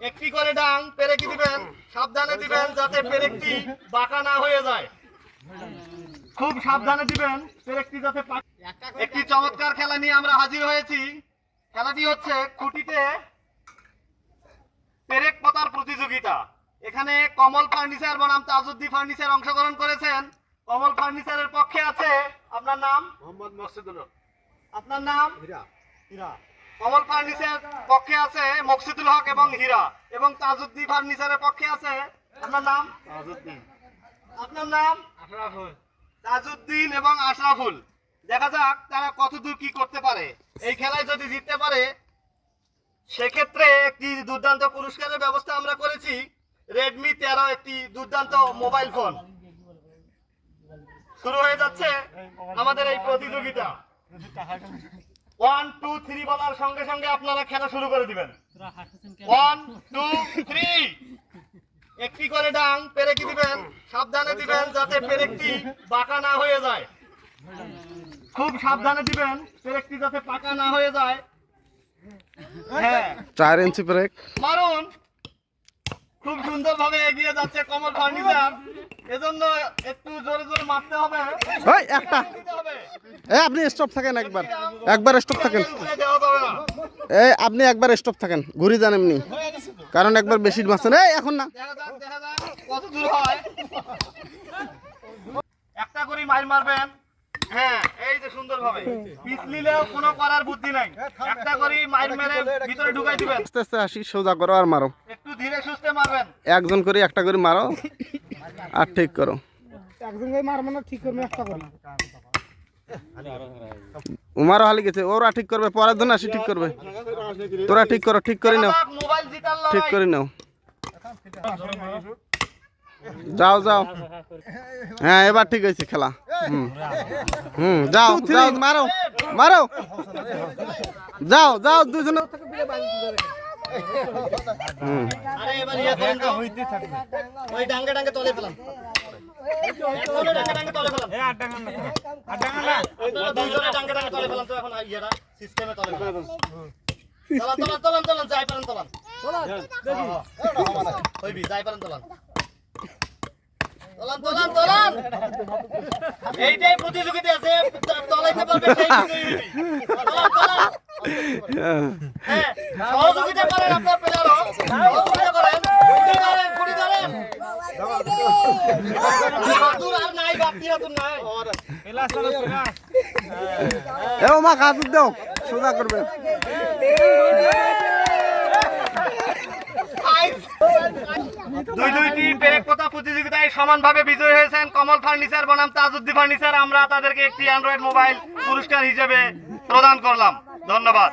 একটি করে ডাং পেরেকি দিবেন, সাবধানে দিবেন যাতে পেরেকটি বাঁকা না হয়ে যায়। খুব সাবধানে দিবেন পেরেকটি যাতে। একটি চমৎকার খেলা নিয়ে আমরা হাজির হয়েছি। খেলাটি হচ্ছে খুঁটিতে পেরেক পোতার প্রতিযোগিতা। এখানে কমল ফার্নিচার বনাম তাজউদ্দিন ফার্নিচার অংশগ্রহণ করেছেন। কমল ফার্নিচারের পক্ষে আছে আপনার নাম? মোহাম্মদ মকসুদুল হক। আপনার নাম? হীরা। হীরা। কমল ফার্নিচার পক্ষে আছে মকসুদুল হক এবং হীরা, এবং তাজউদ্দিন ফার্নিচারের পক্ষে আছে আপনার নাম? তাজউদ্দিন। আপনার নাম? আশরাফুল। তাজউদ্দিন এবং আশরাফুল। দেখা যাক তারা কতদূর কি করতে পারে। এই খেলায় যদি জিততে পারে সেক্ষেত্রে একটি দুর্দান্ত পুরস্কারের ব্যবস্থা আমরা করেছি। রেডমি 13 একটি দুর্দান্ত মোবাইল ফোন। শুরু হয়ে যাচ্ছে আমাদের এই প্রতিযোগিতা। 1 2 3 বলার সঙ্গে সঙ্গে আপনারা খেলা শুরু করে দিবেন। 1 2 3। একটি করে ডাং পেরেকি দিবেন, সাবধানে দিবেন যাতে পেরেকটি বাঁকা না হয়ে যায়। খুব সাবধানে দিবেন পেরেকটি যাতে পাকা না হয়ে যায়। হ্যাঁ, 4 ইঞ্চি ব্রেক মারুন। খুব সুন্দরভাবে এগিয়ে যাচ্ছে কমল ফার্নিচার। এজন্য একটু জোরে জোরে মারতে হবে। ওই একটা আপনি স্টপ থাকেন, একবার স্টপ থাকেন। এই আপনি একবার স্টপ থাকেন, ঘুরে যান এমনি, কারণ একবার বেশি মারছেন। এই এখন না, দেখা যাক কত দূর হয়। একটা করে মাইর মারবেন। হ্যাঁ, এই যে সুন্দরভাবে পিছলিলেও কোনো করার বুদ্ধি নাই। একটা করে মাইর মেরে ভিতরে ঢুকাই দিবেন। আস্তে আস্তে আসি, সোজা করো আর মারো। একটু ধীরে সুস্থে মারবেন। একজন করে একটা করে মারো আর ঠিক করো। একজন করে মারবো না, ঠিক করবে একটা করে। উমারও হালি গেছে, ওরা ঠিক করবে, পরের জন্য আসি ঠিক করবে। তোরা ঠিক করো, ঠিক করে নাও, মোবাইল জিতার লড়াই। ঠিক করে নাও। যাও যাও, হ্যাঁ এবার ঠিক হয়েছে খেলা। যাও যাও, মারো মারো, যাও যাও দুজনে। আরে এবার ইয়া করেন তো, ওই ডাঙ্গে ডাঙ্গে তলে ফেলান। একজনে ডাঙ্গে ডাঙ্গে তলে ফেলান। এই আট ডাঙ্গা না, আট ডাঙ্গা না, ওই দুজনে ডাঙ্গে ডাঙ্গে তলে ফেলান। তো এখন ইয়াটা সিস্টেমে তলে ফেলান। তলান তলান তলান তলান, যাই পারেন তলান। হইবি, যাই পারেন তলান। তলান তলান তলান। এইটাই প্রতিযোগিতা আছে, তলাইতে পারবে সেই বিজয়ী হইবি। তলান তলান। হ্যাঁ, সহযোগিতা করেন আপনার প্লেয়ারও, সহযোগিতা করেন। গুড়ি ধরেন। হাতুর আর নাই, বাতি হাতুর নাই। এ মা কাজুর দাও, সোজা করবে। দুইটি পেরেক পোতা প্রতিযোগিতায় সমানভাবে বিজয়ী হয়েছেন কমল ফার্নিচার বনাম তাজউদ্দিন ফার্নিচার। আমরা তাদেরকে একটি অ্যান্ড্রয়েড মোবাইল পুরস্কার হিসেবে প্রদান করলাম। ধন্যবাদ।